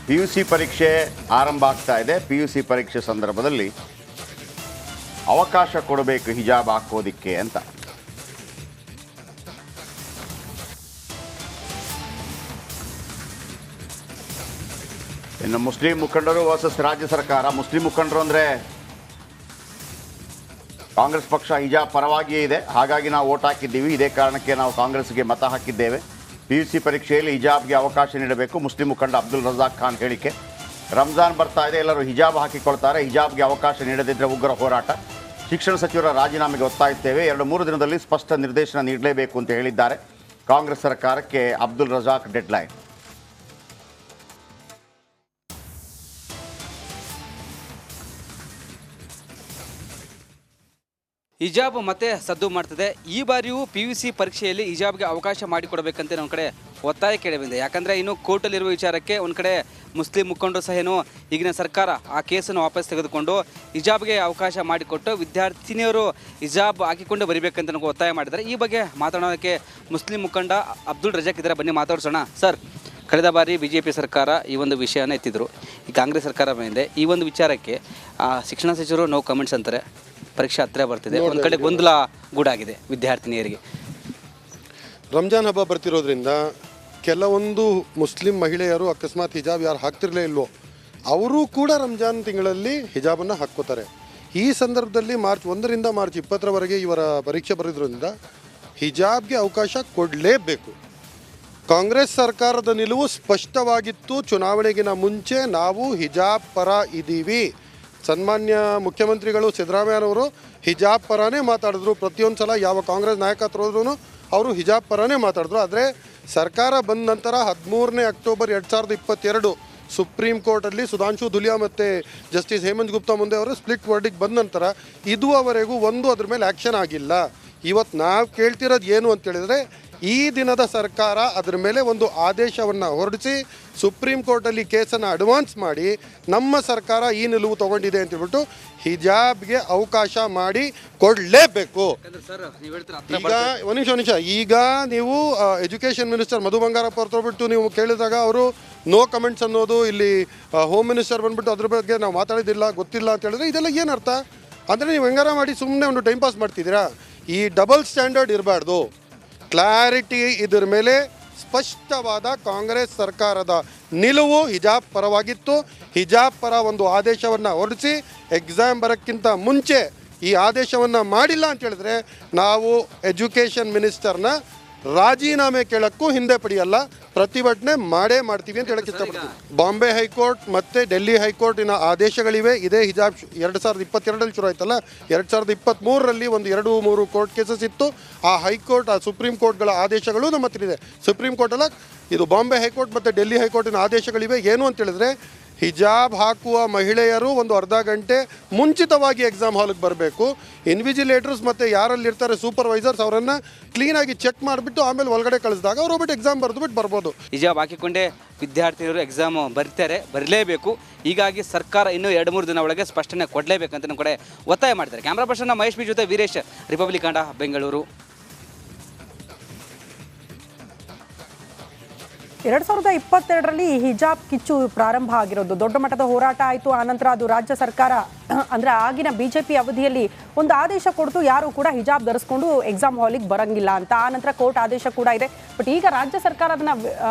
PUC ಪರೀಕ್ಷೆ ಆರಂಭ ಆಗ್ತಾ ಇದೆ. PUC ಪರೀಕ್ಷೆ ಸಂದರ್ಭದಲ್ಲಿ ಅವಕಾಶ ಕೊಡಬೇಕು ಹಿಜಾಬ್ ಹಾಕೋದಿಕ್ಕೆ ಅಂತ. ಇನ್ನು ಮುಸ್ಲಿಂ ಮುಖಂಡರು ವರ್ಸಸ್ ರಾಜ್ಯ ಸರ್ಕಾರ. ಮುಸ್ಲಿಂ ಮುಖಂಡರು ಅಂದರೆ ಕಾಂಗ್ರೆಸ್ ಪಕ್ಷ ಹಿಜಾಬ್ ಪರವಾಗಿಯೇ ಇದೆ, ಹಾಗಾಗಿ ನಾವು ವೋಟ್ ಹಾಕಿದ್ದೀವಿ, ಇದೇ ಕಾರಣಕ್ಕೆ ನಾವು ಕಾಂಗ್ರೆಸ್ಗೆ ಮತ ಹಾಕಿದ್ದೇವೆ. PUC ಪರೀಕ್ಷೆಯಲ್ಲಿ ಹಿಜಾಬ್ಗೆ ಅವಕಾಶ ನೀಡಬೇಕು. ಮುಸ್ಲಿಂ ಮುಖಂಡ ಅಬ್ದುಲ್ ರಜಾಕ್ ಖಾನ್ ಹೇಳಿಕೆ. ರಂಜಾನ್ ಬರ್ತಾ ಇದೆ, ಎಲ್ಲರೂ ಹಿಜಾಬ್ ಹಾಕಿಕೊಳ್ತಾರೆ, ಹಿಜಾಬ್ಗೆ ಅವಕಾಶ ನೀಡದಿದ್ದರೆ ಉಗ್ರ ಹೋರಾಟ. ಶಿಕ್ಷಣ ಸಚಿವರ ರಾಜೀನಾಮೆಗೆ ಒತ್ತಾಯಿಸ್ತೇವೆ, 2-3 ದಿನದಲ್ಲಿ ಸ್ಪಷ್ಟ ನಿರ್ದೇಶನ ನೀಡಲೇಬೇಕು ಅಂತ ಹೇಳಿದ್ದಾರೆ. ಕಾಂಗ್ರೆಸ್ ಸರ್ಕಾರಕ್ಕೆ ಅಬ್ದುಲ್ ರಜಾಕ್ ಡೆಡ್ಲೈನ್. ಹಿಜಾಬ್ ಮತ್ತೆ ಸದ್ದು ಮಾಡ್ತಿದೆ. ಈ ಬಾರಿಯೂ PUC ಪರೀಕ್ಷೆಯಲ್ಲಿ ಹಿಜಾಬ್ಗೆ ಅವಕಾಶ ಮಾಡಿಕೊಡಬೇಕಂತ ಒಂದು ಕಡೆ ಒತ್ತಾಯ ಕೇಳಿಬಂದಿದೆ. ಯಾಕಂದರೆ ಇನ್ನು ಕೋರ್ಟಲ್ಲಿರುವ ವಿಚಾರಕ್ಕೆ ಒಂದು ಕಡೆ ಮುಸ್ಲಿಂ ಮುಖಂಡರು ಸಹ ಏನು ಈಗಿನ ಸರ್ಕಾರ ಆ ಕೇಸನ್ನು ವಾಪಸ್ ತೆಗೆದುಕೊಂಡು ಹಿಜಾಬ್ಗೆ ಅವಕಾಶ ಮಾಡಿಕೊಟ್ಟು ವಿದ್ಯಾರ್ಥಿನಿಯರು ಹಿಜಾಬ್ ಹಾಕಿಕೊಂಡು ಬರೀಬೇಕಂತ ನನಗೆ ಒತ್ತಾಯ ಮಾಡಿದ್ದಾರೆ. ಈ ಬಗ್ಗೆ ಮಾತನಾಡೋಕ್ಕೆ ಮುಸ್ಲಿಂ ಮುಖಂಡ ಅಬ್ದುಲ್ ರಜಾಕ್ ಇದ್ದಾರೆ, ಬನ್ನಿ ಮಾತಾಡ್ಸೋಣ. ಸರ್, ಕಳೆದ ಬಾರಿ BJP ಸರ್ಕಾರ ಈ ಒಂದು ವಿಷಯನ ಎತ್ತಿದ್ರು, ಈ ಕಾಂಗ್ರೆಸ್ ಸರ್ಕಾರ ಬಂದಿದೆ. ಈ ಒಂದು ವಿಚಾರಕ್ಕೆ ಶಿಕ್ಷಣ ಸಚಿವರು ನೋ ಕಮೆಂಟ್ಸ್ ಅಂತಾರೆ. ಪರೀಕ್ಷೆ ಹತ್ತಿರ ಬರ್ತಿದೆ, ಒಂದು ಕಡೆ ಗೊಂದಲ ಗೂಡಾಗಿದೆ ವಿದ್ಯಾರ್ಥಿನಿಯರಿಗೆ. ರಂಜಾನ್ ಹಬ್ಬ ಬರ್ತಿರೋದ್ರಿಂದ ಕೆಲವೊಂದು ಮುಸ್ಲಿಂ ಮಹಿಳೆಯರು ಅಕಸ್ಮಾತ್ ಹಿಜಾಬ್ ಯಾರು ಹಾಕ್ತಿರ್ಲೇ ಇಲ್ವೋ ಅವರು ಕೂಡ ರಂಜಾನ್ ತಿಂಗಳಲ್ಲಿ ಹಿಜಾಬನ್ನು ಹಾಕ್ಕೋತಾರೆ. ಈ ಸಂದರ್ಭದಲ್ಲಿ ಮಾರ್ಚ್ 1ರಿಂದ ಮಾರ್ಚ್ 20ರವರೆಗೆ ಇವರ ಪರೀಕ್ಷೆ ಬರೆದ್ರಿಂದ ಹಿಜಾಬ್ಗೆ ಅವಕಾಶ ಕೊಡಲೇಬೇಕು. ಕಾಂಗ್ರೆಸ್ ಸರ್ಕಾರದ ನಿಲುವು ಸ್ಪಷ್ಟವಾಗಿತ್ತು. ಚುನಾವಣೆಗಿನ ಮುಂಚೆ ನಾವು ಹಿಜಾಬ್ ಪರ ಇದ್ದೀವಿ. ಸನ್ಮಾನ್ಯ ಮುಖ್ಯಮಂತ್ರಿಗಳು ಸಿದ್ದರಾಮಯ್ಯನವರು ಹಿಜಾಬ್ ಪರನೇ ಮಾತಾಡಿದ್ರು. ಪ್ರತಿಯೊಂದು ಸಲ ಯಾವ ಕಾಂಗ್ರೆಸ್ ನಾಯಕತ್ವ ಹೋದ್ರೂ ಅವರು ಹಿಜಾಬ್ ಪರನೇ ಮಾತಾಡಿದ್ರು. ಆದರೆ ಸರ್ಕಾರ ಬಂದ ನಂತರ 13ನೇ ಅಕ್ಟೋಬರ್ 2022 ಸುಪ್ರೀಂ ಕೋರ್ಟಲ್ಲಿ ಸುಧಾಂಶು ಧುಲಿಯಾ ಮತ್ತು ಜಸ್ಟಿಸ್ ಹೇಮಂತ್ ಗುಪ್ತಾ ಮುಂದೆ ಅವರು ಸ್ಪ್ಲಿಟ್ ವರ್ಡಿಗೆ ಬಂದ ನಂತರ ಇದುವರೆಗೂ ಅದ್ರ ಮೇಲೆ ಆ್ಯಕ್ಷನ್ ಆಗಿಲ್ಲ. ಇವತ್ತು ನಾವು ಕೇಳ್ತಿರೋದು ಏನು ಅಂತೇಳಿದರೆ, ಈ ದಿನದ ಸರ್ಕಾರ ಅದರ ಮೇಲೆ ಒಂದು ಆದೇಶವನ್ನು ಹೊರಡಿಸಿ ಸುಪ್ರೀಂ ಕೋರ್ಟಲ್ಲಿ ಕೇಸನ್ನು ಅಡ್ವಾನ್ಸ್ ಮಾಡಿ ನಮ್ಮ ಸರ್ಕಾರ ಈ ನಿಲುವು ತೊಗೊಂಡಿದೆ ಅಂತ ಹೇಳ್ಬಿಟ್ಟು ಹಿಜಾಬ್ಗೆ ಅವಕಾಶ ಮಾಡಿ ಕೊಡಲೇಬೇಕು. ಈಗ ಒಂದು ನಿಮಿಷ, ಈಗ ನೀವು ಎಜುಕೇಷನ್ ಮಿನಿಸ್ಟರ್ ಮಧು ಬಂಗಾರಪ್ಪ ಅವ್ರು ತೊಗೊಬಿಟ್ಟು ನೀವು ಕೇಳಿದಾಗ ಅವರು ನೋ ಕಮೆಂಟ್ಸ್ ಅನ್ನೋದು, ಇಲ್ಲಿ ಹೋಮ್ ಮಿನಿಸ್ಟರ್ ಬಂದ್ಬಿಟ್ಟು ಅದ್ರ ಬಗ್ಗೆ ನಾವು ಮಾತಾಡಿದ್ದಿಲ್ಲ, ಗೊತ್ತಿಲ್ಲ ಅಂತ ಹೇಳಿದ್ರೆ ಇದೆಲ್ಲ ಏನು ಅರ್ಥ? ಅಂದರೆ ನೀವು ಹೆಂಗಾರ ಮಾಡಿ ಸುಮ್ಮನೆ ಒಂದು ಟೈಮ್ ಪಾಸ್ ಮಾಡ್ತಿದ್ದೀರಾ? ಈ ಡಬಲ್ ಸ್ಟ್ಯಾಂಡರ್ಡ್ ಇರಬಾರ್ದು. ಕ್ಲಾರಿಟಿ ಇದರ ಮೇಲೆ ಸ್ಪಷ್ಟವಾದ ಕಾಂಗ್ರೆಸ್ ಸರ್ಕಾರದ ನಿಲುವು ಹಿಜಾಬ್ ಪರವಾಗಿತ್ತು. ಹಿಜಾಬ್ ಪರ ಒಂದು ಆದೇಶವನ್ನು ಹೊರಡಿಸಿ ಎಕ್ಸಾಮ್ ಬರೋಕ್ಕಿಂತ ಮುಂಚೆ ಈ ಆದೇಶವನ್ನು ಮಾಡಿಲ್ಲ ಅಂತ ಹೇಳಿದ್ರೆ ನಾವು ಎಜುಕೇಷನ್ ಮಿನಿಸ್ಟರ್ನ ರಾಜೀನಾಮೆ ಕೇಳೋಕ್ಕೂ ಹಿಂದೆ ಪಡೆಯಲ್ಲ, ಪ್ರತಿಭಟನೆ ಮಾಡೇ ಮಾಡ್ತೀವಿ ಅಂತ ಹೇಳಕ್ಕೆ ಇಷ್ಟಪಡ್ತೀವಿ. ಬಾಂಬೆ ಹೈಕೋರ್ಟ್ ಮತ್ತು ಡೆಲ್ಲಿ ಹೈಕೋರ್ಟಿನ ಆದೇಶಗಳಿವೆ. ಇದೇ ಹಿಜಾಬ್ 2022ರಲ್ಲಿ ಶುರು ಆಯ್ತಲ್ಲ, 2023ರಲ್ಲಿ ಒಂದು 2-3 ಕೋರ್ಟ್ ಕೇಸಸ್ ಇತ್ತು. ಆ ಹೈಕೋರ್ಟ್, ಆ ಸುಪ್ರೀಂ ಕೋರ್ಟ್ಗಳ ಆದೇಶಗಳು ನಮ್ಮ ಹತ್ರ ಇದೆ. ಸುಪ್ರೀಂ ಕೋರ್ಟ್ ಅಲ್ಲ, ಇದು ಬಾಂಬೆ ಹೈಕೋರ್ಟ್ ಮತ್ತು ಡೆಲ್ಲಿ ಹೈಕೋರ್ಟಿನ ಆದೇಶಗಳಿವೆ. ಏನು ಅಂತ ಹೇಳಿದ್ರೆ, ಹಿಜಾಬ್ ಹಾಕುವ ಮಹಿಳೆಯರು ಒಂದು ಅರ್ಧ ಗಂಟೆ ಮುಂಚಿತವಾಗಿ ಎಕ್ಸಾಮ್ ಹಾಲಿಗೆ ಬರಬೇಕು. ಇನ್ವಿಜಿಲೇಟರ್ಸ್ ಮತ್ತು ಯಾರಲ್ಲಿರ್ತಾರೆ ಸೂಪರ್ವೈಸರ್ಸ್ ಅವರನ್ನು ಕ್ಲೀನಾಗಿ ಚೆಕ್ ಮಾಡಿಬಿಟ್ಟು ಆಮೇಲೆ ಒಳಗಡೆ ಕಳಿಸಿದಾಗ ಅವ್ರು ಹೋಗ್ಬಿಟ್ಟು ಎಕ್ಸಾಮ್ ಬರೆದುಬಿಟ್ಟು ಬರ್ಬೋದು. ಹಿಜಾಬ್ ಹಾಕಿಕೊಂಡೇ ವಿದ್ಯಾರ್ಥಿನಿಯರು ಎಕ್ಸಾಮ್ ಬರಲೇಬೇಕು. ಹೀಗಾಗಿ ಸರ್ಕಾರ ಇನ್ನೂ 2-3 ದಿನ ಒಳಗೆ ಸ್ಪಷ್ಟನೆ ಕೊಡಲೇಬೇಕಂತ ನಮ್ಮ ಕಡೆ ಒತ್ತಾಯ ಮಾಡ್ತಾರೆ. ಕ್ಯಾಮ್ರಾ ಪರ್ಸನ್ ಮಹೇಶ್ ಬಿ ಜೊತೆ ವೀರೇಶ್, ರಿಪಬ್ಲಿಕ್ ಕನ್ನಡ, ಬೆಂಗಳೂರು. 2022ರಲ್ಲಿ ಹಿಜಾಬ್ ಕಿಚ್ಚು ಪ್ರಾರಂಭ ಆಗಿರೋದು, ದೊಡ್ಡ ಮಟ್ಟದ ಹೋರಾಟ ಆಯಿತು. ಆನಂತರ ಅದು ರಾಜ್ಯ ಸರ್ಕಾರ ಅಂದರೆ ಆಗಿನ BJP ಅವಧಿಯಲ್ಲಿ ಒಂದು ಆದೇಶ ಕೊಡ್ತು, ಯಾರು ಕೂಡ ಹಿಜಾಬ್ ಧರಿಸ್ಕೊಂಡು ಎಕ್ಸಾಮ್ ಹಾಲಿಗೆ ಬರಂಗಿಲ್ಲ ಅಂತ. ಆನಂತರ ಕೋರ್ಟ್ ಆದೇಶ ಕೂಡ ಇದೆ. ಬಟ್ ಈಗ ರಾಜ್ಯ ಸರ್ಕಾರ ಅದನ್ನ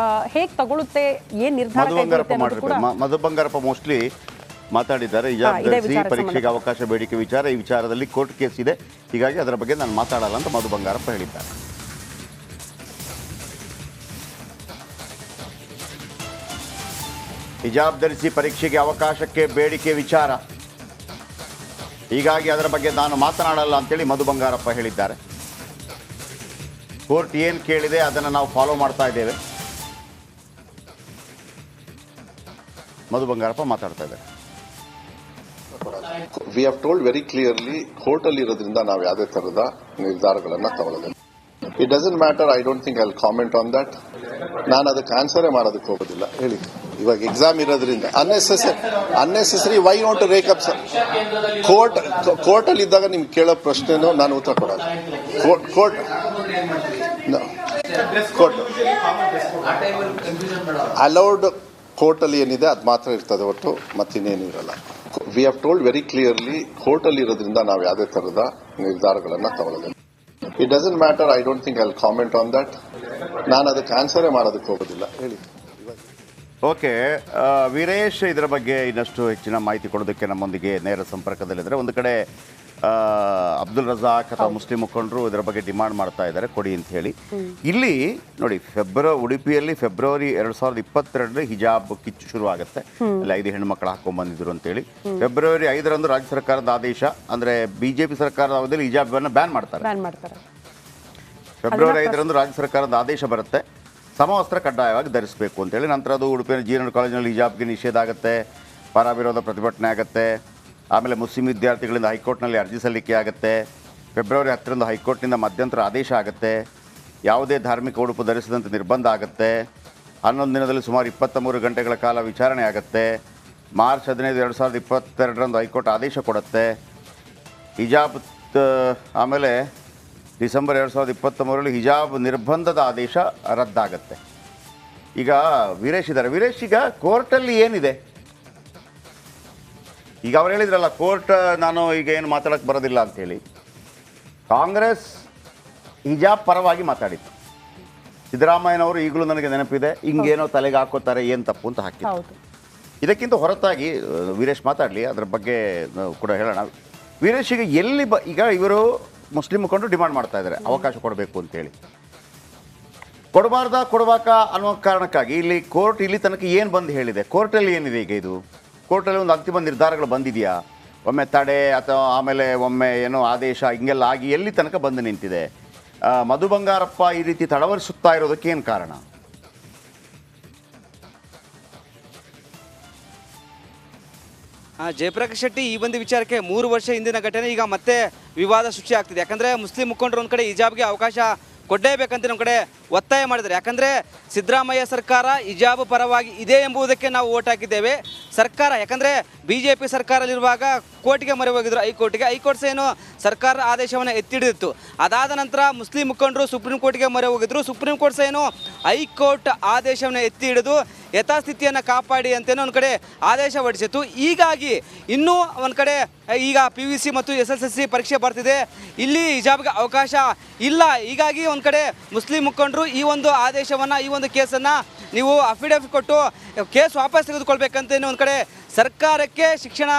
ಹೇಗೆ ತಗೊಳುತ್ತೆ, ಏನು ನಿರ್ಧಾರ ಕೈಗೊಳ್ಳುತ್ತೆ ಅನ್ನೋದು ಕೂಡ ಮಧು ಬಂಗಾರಪ್ಪ ಮೋಸ್ಟ್ಲಿ ಮಾತಾಡಿದ್ದಾರೆ. ಹಿಜಾಬ್ ಧರಿಸಿ ಪರೀಕ್ಷೆಗೆ ಅವಕಾಶ ಬೇಡಿಕೆ ವಿಚಾರ, ಈ ವಿಚಾರದಲ್ಲಿ ಕೋರ್ಟ್ ಕೇಸ್ ಇದೆ, ಹೀಗಾಗಿ ಅದರ ಬಗ್ಗೆ ನಾನು ಮಾತಾಡಲ್ಲ ಅಂತ ಮಧು ಬಂಗಾರಪ್ಪ ಹೇಳಿದ್ದಾರೆ. ಹಿಜಾಬ್ ಧರಿಸಿ ಪರೀಕ್ಷೆಗೆ ಅವಕಾಶಕ್ಕೆ ಬೇಡಿಕೆ ವಿಚಾರ, ಹೀಗಾಗಿ ಅದರ ಬಗ್ಗೆ ನಾನು ಮಾತನಾಡಲ್ಲ ಅಂತೇಳಿ ಮಧು ಬಂಗಾರಪ್ಪ ಹೇಳಿದ್ದಾರೆ. ಕೋರ್ಟ್ ಏನು ಕೇಳಿದೆ ಅದನ್ನು ನಾವು ಫಾಲೋ ಮಾಡ್ತಾ ಇದ್ದೇವೆ. ಮಧು ಬಂಗಾರಪ್ಪ ಮಾತಾಡ್ತಾ ಇದ್ದಾರೆ. We have told very clearly, ಕೋರ್ಟಲ್ಲಿ ಇರೋದ್ರಿಂದ ನಾವು ಯಾವುದೇ ಥರದ ನಿರ್ಧಾರಗಳನ್ನು ತಗೊಳ್ಳೋದಿಲ್ಲ. It doesn't matter. I don't think I will comment on that. ನಾನು ಅದಕ್ಕೆ ಆನ್ಸರೇ ಮಾಡೋದಕ್ಕೆ ಹೋಗೋದಿಲ್ಲ. ಹೇಳಿ, ಇವಾಗ ಎಕ್ಸಾಮ್ ಇರೋದ್ರಿಂದ unnecessary why want to rake up ಕೋರ್ಟಲ್ಲಿ ಇದ್ದಾಗ ನಿಮ್ಗೆ ಕೇಳೋ ಪ್ರಶ್ನೆನೂ ನಾನು ಉತ್ತರ ಕೊಡೋದು. ಕೋರ್ಟ್ allowed ಕೋರ್ಟಲ್ಲಿ ಏನಿದೆ ಅದು ಮಾತ್ರ ಇರ್ತದೆ ಹೊರತು ಮತ್ತಿನ್ನೇನು ಇರಲ್ಲ. We have told very clearly ಕೋರ್ಟಲ್ಲಿ ಇರೋದ್ರಿಂದ ನಾವು ಯಾವುದೇ ಥರದ ನಿರ್ಧಾರಗಳನ್ನು ತಗೊಳ್ಳೋದಿಲ್ಲ. It doesn't matter. I don't think I will comment on that. ನಾನು ಅದಕ್ಕೆ ಆನ್ಸರೇ ಮಾಡೋದಕ್ಕೆ ಹೋಗೋದಿಲ್ಲ. ಹೇಳಿ. ಓಕೆ, ವೀರೇಶ್ ಇದರ ಬಗ್ಗೆ ಇನ್ನಷ್ಟು ಹೆಚ್ಚಿನ ಮಾಹಿತಿ ಕೊಡೋದಕ್ಕೆ ನಮ್ಮೊಂದಿಗೆ ನೇರ ಸಂಪರ್ಕದಲ್ಲಿದ್ದಾರೆ. ಒಂದು ಕಡೆ ಅಬ್ದುಲ್ ರಜಾಕ್ ಅಥವಾ ಮುಸ್ಲಿಂ ಮುಖಂಡರು ಇದರ ಬಗ್ಗೆ ಡಿಮಾಂಡ್ ಮಾಡ್ತಾ ಇದ್ದಾರೆ, ಕೊಡಿ ಅಂತ ಹೇಳಿ. ಇಲ್ಲಿ ನೋಡಿ, ಉಡುಪಿಯಲ್ಲಿ ಫೆಬ್ರವರಿ 2022 ಹಿಜಾಬ್ ಕಿಚ್ಚು ಶುರು ಆಗುತ್ತೆ. ಅಲ್ಲಿ 5 ಹೆಣ್ಣುಮಕ್ಕಳು ಹಾಕೊಂಡ್ ಬಂದಿದ್ರು ಅಂತೇಳಿ. ಫೆಬ್ರವರಿ 5 ರಾಜ್ಯ ಸರ್ಕಾರದ ಆದೇಶ, ಅಂದ್ರೆ ಬಿಜೆಪಿ ಸರ್ಕಾರದ ಅವಧಿಯಲ್ಲಿ ಹಿಜಾಬ್ ಬ್ಯಾನ್ ಮಾಡ್ತಾರೆ. ಫೆಬ್ರವರಿ 5 ರಾಜ್ಯ ಸರ್ಕಾರದ ಆದೇಶ ಬರುತ್ತೆ, ಸಮವಸ್ತ್ರ ಕಡ್ಡಾಯವಾಗಿ ಧರಿಸಬೇಕು ಅಂತೇಳಿ. ನಂತರ ಅದು ಉಡುಪಿಯ ಜಿ.ಎನ್. ಕಾಲೇಜಿನಲ್ಲಿ ಹಿಜಾಬ್ಗೆ ನಿಷೇಧ ಆಗುತ್ತೆ, ಪರ ವಿರೋಧ ಪ್ರತಿಭಟನೆ ಆಗುತ್ತೆ. ಆಮೇಲೆ ಮುಸ್ಲಿಂ ವಿದ್ಯಾರ್ಥಿಗಳಿಂದ ಹೈಕೋರ್ಟ್ನಲ್ಲಿ ಅರ್ಜಿ ಸಲ್ಲಿಕೆ ಆಗುತ್ತೆ. ಫೆಬ್ರವರಿ 10 ಹೈಕೋರ್ಟ್ನಿಂದ ಮಧ್ಯಂತರ ಆದೇಶ ಆಗುತ್ತೆ. ಯಾವುದೇ ಧಾರ್ಮಿಕ ಉಡುಪು ಧರಿಸದಂತೆ ನಿರ್ಬಂಧ ಆಗುತ್ತೆ. 11 ದಿನದಲ್ಲಿ ಸುಮಾರು 23 ಗಂಟೆಗಳ ಕಾಲ ವಿಚಾರಣೆ ಆಗುತ್ತೆ. ಮಾರ್ಚ್ 15, 2022 ಹೈಕೋರ್ಟ್ ಆದೇಶ ಕೊಡುತ್ತೆ. ಹಿಜಾಬ್ ಆಮೇಲೆ ಡಿಸೆಂಬರ್ 2023 ಹಿಜಾಬ್ ನಿರ್ಬಂಧದ ಆದೇಶ ರದ್ದಾಗುತ್ತೆ. ಈಗ ವೀರೇಶ್ ಇದ್ದಾರೆ. ವೀರೇಶ್, ಈಗ ಕೋರ್ಟಲ್ಲಿ ಏನಿದೆ? ಈಗ ಅವ್ರು ಹೇಳಿದ್ರಲ್ಲ, ಕೋರ್ಟ್ ನಾನು ಈಗ ಏನು ಮಾತಾಡೋಕ್ಕೆ ಬರೋದಿಲ್ಲ ಅಂಥೇಳಿ. ಕಾಂಗ್ರೆಸ್ ಹಿಜಾಬ್ ಪರವಾಗಿ ಮಾತಾಡಿತ್ತು. ಸಿದ್ದರಾಮಯ್ಯನವರು ಈಗಲೂ ನನಗೆ ನೆನಪಿದೆ, ಹಿಂಗೇನೋ ತಲೆಗೆ ಹಾಕೋತಾರೆ, ಏನು ತಪ್ಪು ಅಂತ ಹಾಕಿತ್ತು. ಇದಕ್ಕಿಂತ ಹೊರತಾಗಿ ವೀರೇಶ್ ಮಾತಾಡಲಿ, ಅದರ ಬಗ್ಗೆ ಕೂಡ ಹೇಳೋಣ. ವೀರೇಶ್, ಈಗ ಎಲ್ಲಿ ಈಗ ಇವರು ಮುಸ್ಲಿಂ ಮುಖಂಡರು ಡಿಮಾಂಡ್ ಮಾಡ್ತಾ ಇದ್ದಾರೆ ಅವಕಾಶ ಕೊಡಬೇಕು ಅಂತೇಳಿ. ಕೊಡಬೇಕಾ ಅನ್ನೋ ಕಾರಣಕ್ಕಾಗಿ ಇಲ್ಲಿ ಕೋರ್ಟ್ ಇಲ್ಲಿ ತನಕ ಏನು ಬಂದು ಹೇಳಿದೆ? ಕೋರ್ಟಲ್ಲಿ ಏನಿದೆ ಈಗ? ಇದು ಕೋರ್ಟಲ್ಲಿ ಒಂದು ಅಂತಿಮ ನಿರ್ಧಾರಗಳು ಬಂದಿದೆಯಾ? ಒಮ್ಮೆ ತಡೆ ಅಥವಾ ಆಮೇಲೆ ಒಮ್ಮೆ ಏನೋ ಆದೇಶ, ಹಿಂಗೆಲ್ಲ ಆಗಿ ಎಲ್ಲಿ ತನಕ ಬಂದು ನಿಂತಿದೆ? ಮಧು ಬಂಗಾರಪ್ಪ ಈ ರೀತಿ ತಡವರಿಸುತ್ತಾ ಇರೋದಕ್ಕೆ ಏನು ಕಾರಣ? ಜಯಪ್ರಕಾಶ್ ಶೆಟ್ಟಿ, ಈ ಒಂದು ವಿಚಾರಕ್ಕೆ 3 ವರ್ಷ ಹಿಂದಿನ ಘಟನೆ ಈಗ ಮತ್ತೆ ವಿವಾದ ಸೃಷ್ಟಿ ಆಗ್ತಿದೆ. ಯಾಕಂದರೆ ಮುಸ್ಲಿಂ ಮುಖಂಡರು ಒಂದು ಕಡೆ ಹಿಜಾಬ್ಗೆ ಅವಕಾಶ ಕೊಡಲೇಬೇಕಂತ ನಮ್ಮ ಕಡೆ ಒತ್ತಾಯ ಮಾಡಿದ್ದಾರೆ. ಯಾಕಂದರೆ ಸಿದ್ದರಾಮಯ್ಯ ಸರ್ಕಾರ ಹಿಜಾಬ್ ಪರವಾಗಿ ಇದೆ ಎಂಬುದಕ್ಕೆ ನಾವು ಓಟ್ ಹಾಕಿದ್ದೇವೆ. ಸರ್ಕಾರ ಯಾಕಂದರೆ BJP ಸರ್ಕಾರದಲ್ಲಿರುವಾಗ ಕೋರ್ಟ್ಗೆ ಮೊರೆ ಹೋಗಿದ್ರು, ಹೈಕೋರ್ಟ್ ಏನು ಸರ್ಕಾರ ಆದೇಶವನ್ನು ಎತ್ತಿಡಿದಿತ್ತು. ಅದಾದ ನಂತರ ಮುಸ್ಲಿಂ ಮುಖಂಡರು ಸುಪ್ರೀಂ ಕೋರ್ಟ್ಗೆ ಮೊರೆ ಹೋಗಿದ್ರು. ಸುಪ್ರೀಂ ಕೋರ್ಟ್ ಏನು ಹೈಕೋರ್ಟ್ ಆದೇಶವನ್ನು ಎತ್ತಿ ಹಿಡಿದು ಯಥಾಸ್ಥಿತಿಯನ್ನು ಕಾಪಾಡಿ ಅಂತೇನೋ ಒಂದು ಕಡೆ ಆದೇಶ ಹೊರಡಿಸಿತ್ತು. ಹೀಗಾಗಿ ಇನ್ನೂ ಒಂದು ಕಡೆ ಈಗ PUC ಮತ್ತು SSLC ಪರೀಕ್ಷೆ ಬರ್ತಿದೆ, ಇಲ್ಲಿ ಹಿಜಾಬ್ಗೆ ಅವಕಾಶ ಇಲ್ಲ. ಹೀಗಾಗಿ ಒಂದು ಕಡೆ ಮುಸ್ಲಿಂ ಮುಖಂಡರು ಈ ಒಂದು ಆದೇಶವನ್ನು, ಈ ಒಂದು ಕೇಸನ್ನು ನೀವು ಅಫಿಡವಿಟ್ ಕೊಟ್ಟು ಕೇಸ್ ವಾಪಸ್ ತೆಗೆದುಕೊಳ್ಬೇಕಂತೇನು ಒಂದು ಕಡೆ ಸರ್ಕಾರಕ್ಕೆ, ಶಿಕ್ಷಣ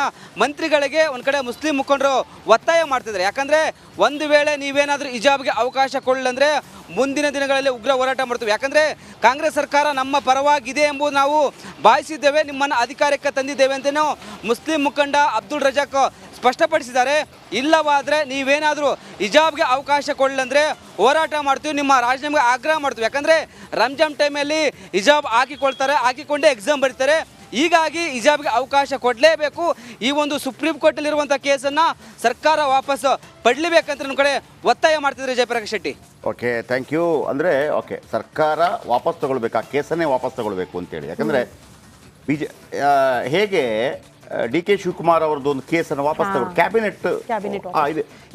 ಮಂತ್ರಿಗಳಿಗೆ ಒಂದು ಕಡೆ ಮುಸ್ಲಿಂ ಮುಖಂಡರು ಒತ್ತಾಯ ಮಾಡ್ತಿದ್ದಾರೆ. ಯಾಕಂದರೆ ಒಂದು ವೇಳೆ ನೀವೇನಾದರೂ ಹಿಜಾಬ್ಗೆ ಅವಕಾಶ ಕೊಡಲಂದರೆ ಮುಂದಿನ ದಿನಗಳಲ್ಲಿ ಉಗ್ರ ಹೋರಾಟ ಮಾಡ್ತೀವಿ. ಯಾಕಂದರೆ ಕಾಂಗ್ರೆಸ್ ಸರ್ಕಾರ ನಮ್ಮ ಪರವಾಗಿದೆ ಎಂಬುದು ನಾವು ಭಾವಿಸಿದ್ದೇವೆ, ನಿಮ್ಮನ್ನು ಅಧಿಕಾರಕ್ಕೆ ತಂದಿದ್ದೇವೆ ಅಂತೇನೋ ಮುಸ್ಲಿಂ ಮುಖಂಡ ಅಬ್ದುಲ್ ರಜಾಕ್ ಸ್ಪಷ್ಟಪಡಿಸಿದ್ದಾರೆ. ಇಲ್ಲವಾದರೆ ನೀವೇನಾದರೂ ಹಿಜಾಬ್ಗೆ ಅವಕಾಶ ಕೊಡಲಂದರೆ ಹೋರಾಟ ಮಾಡ್ತೀವಿ, ನಿಮ್ಮ ರಾಜೀನಾಮೆಗೆ ಆಗ್ರಹ ಮಾಡ್ತೀವಿ. ಯಾಕಂದರೆ ರಂಜಾನ್ ಟೈಮಲ್ಲಿ ಹಿಜಾಬ್ ಹಾಕಿಕೊಂಡೇ ಎಕ್ಸಾಮ್ ಬರೀತಾರೆ. ಹೀಗಾಗಿ ಹಿಜಾಬ್ಗೆ ಅವಕಾಶ ಕೊಡಲೇಬೇಕು. ಈ ಒಂದು ಸುಪ್ರೀಂ ಕೋರ್ಟಲ್ಲಿರುವಂಥ ಕೇಸನ್ನು ಸರ್ಕಾರ ವಾಪಸ್ ಪಡಲೇಬೇಕಂತ ನಮ್ಮ ಕಡೆ ಒತ್ತಾಯ ಮಾಡ್ತಿದ್ದಾರೆ Jayaprakash Shetty. Okay, thank you. ಅಂದರೆ ಓಕೆ, ಸರ್ಕಾರ ವಾಪಸ್ ತಗೊಳ್ಬೇಕು, ಆ ಕೇಸನ್ನೇ ವಾಪಸ್ ತಗೊಳ್ಬೇಕು ಅಂತೇಳಿ. ಯಾಕಂದರೆ ಹೇಗೆ DK ಶಿವಕುಮಾರ್ ಅವ್ರದ್ದು ಒಂದು ಕೇಸನ್ನು ವಾಪಸ್ ತಗೊಳ್ಳಿ, ಕ್ಯಾಬಿನೆಟ್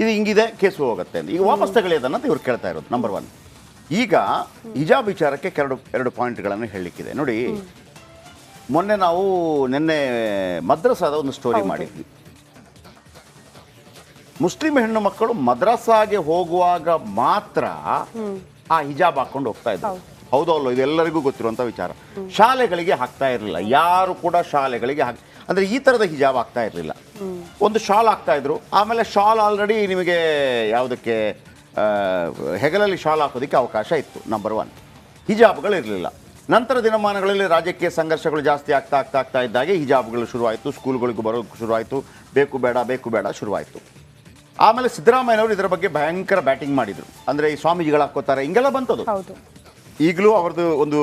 ಇದು ಹಿಂಗಿದೆ, ಕೇಸು ಹೋಗುತ್ತೆ ಅಂತ. ಈಗ ವಾಪಸ್ ತಗೊಳ್ಳಿ ಅದನ್ನು ಇವ್ರು ಕೇಳ್ತಾ ಇರೋದು. ನಂಬರ್ 1. ಈಗ ಹಿಜಾಬ್ ವಿಚಾರಕ್ಕೆ ಎರಡು ಪಾಯಿಂಟ್ಗಳನ್ನು ಹೇಳಲಿಕ್ಕಿದೆ. ನೋಡಿ, ನಿನ್ನೆ ಮದ್ರಸಾದ ಒಂದು ಸ್ಟೋರಿ ಮಾಡಿದ್ವಿ. ಮುಸ್ಲಿಂ ಹೆಣ್ಣು ಮಕ್ಕಳು ಮದ್ರಸಾಗೆ ಹೋಗುವಾಗ ಮಾತ್ರ ಆ ಹಿಜಾಬ್ ಹಾಕೊಂಡು ಹೋಗ್ತಾ ಇದ್ರು. ಹೌದೋ ಅಲ್ಲೋ, ಇದೆಲ್ಲರಿಗೂ ಗೊತ್ತಿರುವಂಥ ವಿಚಾರ. ಶಾಲೆಗಳಿಗೆ ಹಾಕ್ತಾ ಇರಲಿಲ್ಲ, ಯಾರು ಕೂಡ ಶಾಲೆಗಳಿಗೆ ಅಂದರೆ ಈ ಥರದ ಹಿಜಾಬ್ ಆಗ್ತಾ ಇರಲಿಲ್ಲ. ಒಂದು ಶಾಲ್ ಹಾಕ್ತಾ ಇದ್ರು. ಆಮೇಲೆ ಶಾಲ್ ಆಲ್ರೆಡಿ ನಿಮಗೆ ಯಾವುದಕ್ಕೆ ಹೆಗಲಲ್ಲಿ ಶಾಲ್ ಹಾಕೋದಕ್ಕೆ ಅವಕಾಶ ಇತ್ತು. ನಂಬರ್ 1. ಹಿಜಾಬ್ಗಳಿರಲಿಲ್ಲ. ನಂತರ ದಿನಮಾನಗಳಲ್ಲಿ ರಾಜಕೀಯ ಸಂಘರ್ಷಗಳು ಜಾಸ್ತಿ ಆಗ್ತಾ ಇದ್ದಾಗೆ ಹಿಜಾಬ್ಗಳು ಶುರುವಾಯಿತು, ಸ್ಕೂಲ್ಗಳಿಗೂ ಬರೋಕ್ಕೆ ಶುರುವಾಯಿತು, ಬೇಕು ಬೇಡ ಶುರುವಾಯಿತು. ಆಮೇಲೆ ಸಿದ್ದರಾಮಯ್ಯನವರು ಇದರ ಬಗ್ಗೆ ಭಯಂಕರ ಬ್ಯಾಟಿಂಗ್ ಮಾಡಿದರು. ಅಂದರೆ ಈ ಸ್ವಾಮೀಜಿಗಳು ಹಾಕೋತಾರೆ, ಹಿಂಗೆಲ್ಲ ಬಂತದು. ಈಗಲೂ ಅವ್ರದ್ದು ಒಂದು